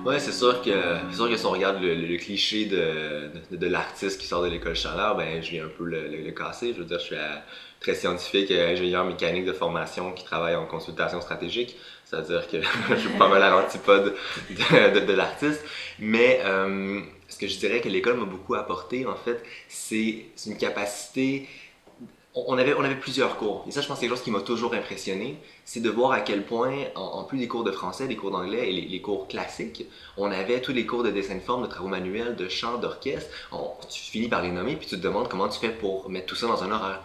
Ouais, c'est sûr que si on regarde le cliché de l'artiste qui sort de l'école Chaleur, ben je viens un peu le casser. Je veux dire, je suis très scientifique, ingénieur mécanique de formation qui travaille en consultation stratégique. C'est-à-dire que je suis pas mal à l'antipode de l'artiste. Mais ce que je dirais que l'école m'a beaucoup apporté, en fait, c'est une capacité on avait plusieurs cours. Et ça, je pense que c'est quelque chose qui m'a toujours impressionné. C'est de voir à quel point, en plus des cours de français, des cours d'anglais et les cours classiques, on avait tous les cours de dessin de forme, de travaux manuels, de chant, d'orchestre. Tu finis par les nommer, puis tu te demandes comment tu fais pour mettre tout ça dans un horaire.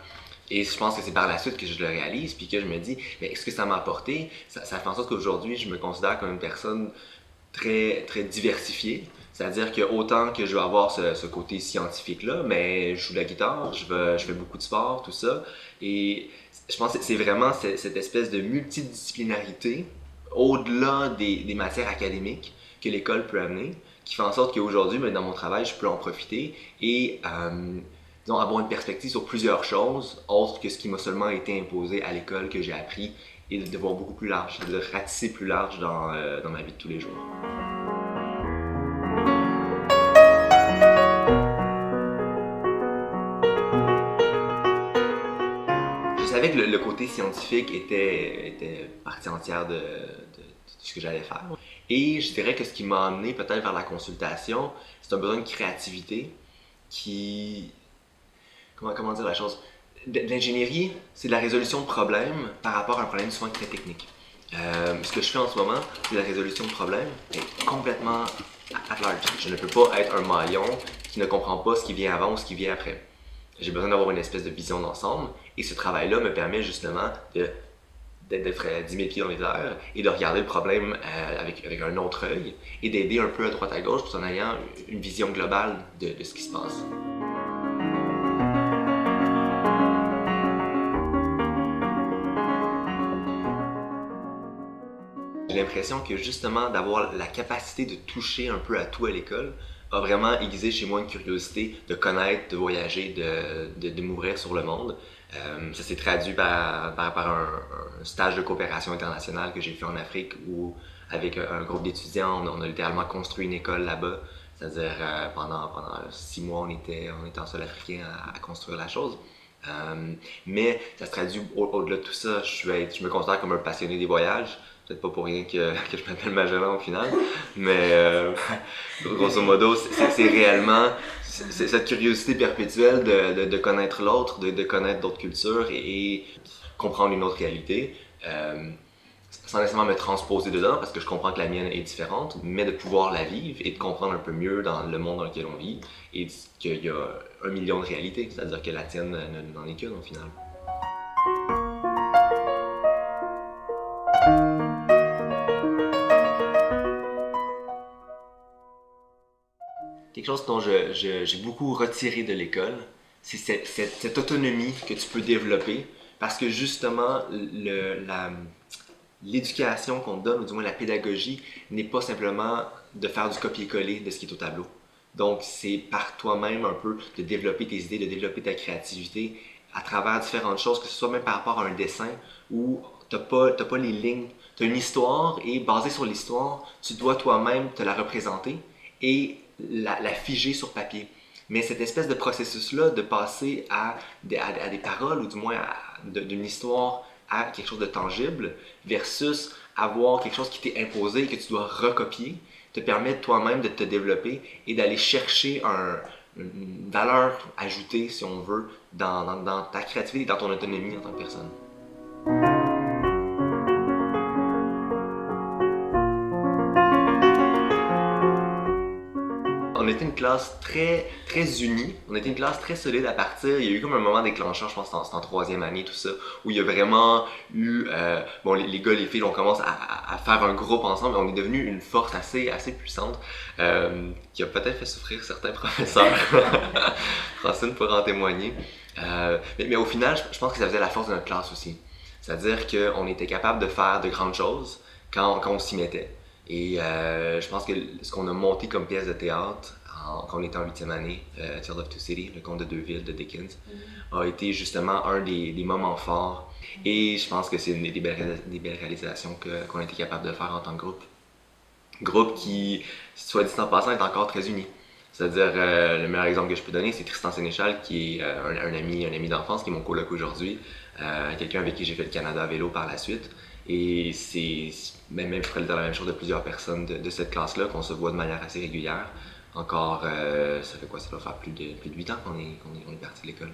Et je pense que c'est par la suite que je le réalise, puis que je me dis, mais est-ce que ça m'a apporté? Ça fait en sorte qu'aujourd'hui, je me considère comme une personne très, très diversifiée. C'est-à-dire que autant que je vais avoir ce côté scientifique-là, mais je joue de la guitare, je fais beaucoup de sport, tout ça. Et je pense que c'est vraiment cette espèce de multidisciplinarité au-delà des matières académiques que l'école peut amener, qui fait en sorte qu'aujourd'hui, dans mon travail, je peux en profiter et disons, avoir une perspective sur plusieurs choses, autres que ce qui m'a seulement été imposé à l'école, que j'ai appris, et de voir beaucoup plus large, de ratisser plus large dans ma vie de tous les jours. Je savais que le côté scientifique était partie entière de ce que j'allais faire. Et je dirais que ce qui m'a amené peut-être vers la consultation, c'est un besoin de créativité qui... Comment dire la chose? L'ingénierie, c'est de la résolution de problèmes par rapport à un problème souvent très technique. Ce que je fais en ce moment, c'est la résolution de problèmes, est complètement at large. Je ne peux pas être un maillon qui ne comprend pas ce qui vient avant ou ce qui vient après. J'ai besoin d'avoir une espèce de vision d'ensemble et ce travail-là me permet justement d'être à 10 000 pieds dans les airs et de regarder le problème avec un autre œil et d'aider un peu à droite à gauche tout en ayant une vision globale de ce qui se passe. J'ai l'impression que justement d'avoir la capacité de toucher un peu à tout à l'école a vraiment aiguisé chez moi une curiosité de connaître, de voyager, de m'ouvrir sur le monde. Ça s'est traduit par un stage de coopération internationale que j'ai fait en Afrique où, avec un groupe d'étudiants, on a littéralement construit une école là-bas. C'est-à-dire, pendant 6 mois, on était en sol africain à construire la chose. Mais ça se traduit au-delà de tout ça. Je me considère comme un passionné des voyages. Peut-être pas pour rien que je m'appelle Magellan au final, mais grosso modo, c'est réellement cette curiosité perpétuelle de connaître l'autre, de connaître d'autres cultures et comprendre une autre réalité, sans nécessairement me transposer dedans, parce que je comprends que la mienne est différente, mais de pouvoir la vivre et de comprendre un peu mieux dans le monde dans lequel on vit, et qu'il y a 1 million de réalités, c'est-à-dire que la tienne n'en est qu'une au final. Quelque chose dont j'ai beaucoup retiré de l'école, c'est cette autonomie que tu peux développer parce que justement, l'éducation qu'on te donne, ou du moins la pédagogie, n'est pas simplement de faire du copier-coller de ce qui est au tableau. Donc, c'est par toi-même un peu de développer tes idées, de développer ta créativité à travers différentes choses, que ce soit même par rapport à un dessin où t'as pas les lignes, tu as une histoire et basée sur l'histoire, tu dois toi-même te la représenter et la figer sur papier. Mais cette espèce de processus-là, de passer à des paroles, ou du moins d'une histoire à quelque chose de tangible, versus avoir quelque chose qui t'est imposé et que tu dois recopier, te permet toi-même de te développer et d'aller chercher une valeur ajoutée, si on veut, dans ta créativité et dans ton autonomie en tant que personne. On était une classe très, très unie. On était une classe très solide à partir. Il y a eu comme un moment déclencheur, je pense que c'était en troisième année, tout ça, où il y a vraiment eu. Bon, les gars, les filles, on commence à faire un groupe ensemble et on est devenu une force assez puissante qui a peut-être fait souffrir certains professeurs. Francine pourra en témoigner. Mais au final, je pense que ça faisait la force de notre classe aussi. C'est-à-dire qu'on était capable de faire de grandes choses quand on s'y mettait. Et je pense que ce qu'on a monté comme pièce de théâtre quand on était en 8e année, Tale of Two Cities, le conte de deux villes de Dickens, a été justement un des moments forts. Et je pense que c'est une des belles réalisations qu'on a été capable de faire en tant que groupe. Groupe qui, soit dit en passant, est encore très uni. C'est-à-dire, le meilleur exemple que je peux donner, c'est Tristan Sénéchal, qui est un ami d'enfance, qui est mon coloc aujourd'hui, quelqu'un avec qui j'ai fait le Canada à vélo par la suite. Et c'est, même je pourrais dire la même chose de plusieurs personnes de cette classe-là, qu'on se voit de manière assez régulière. Encore, ça fait quoi? Ça doit faire plus de 8 ans qu'on est parti de l'école.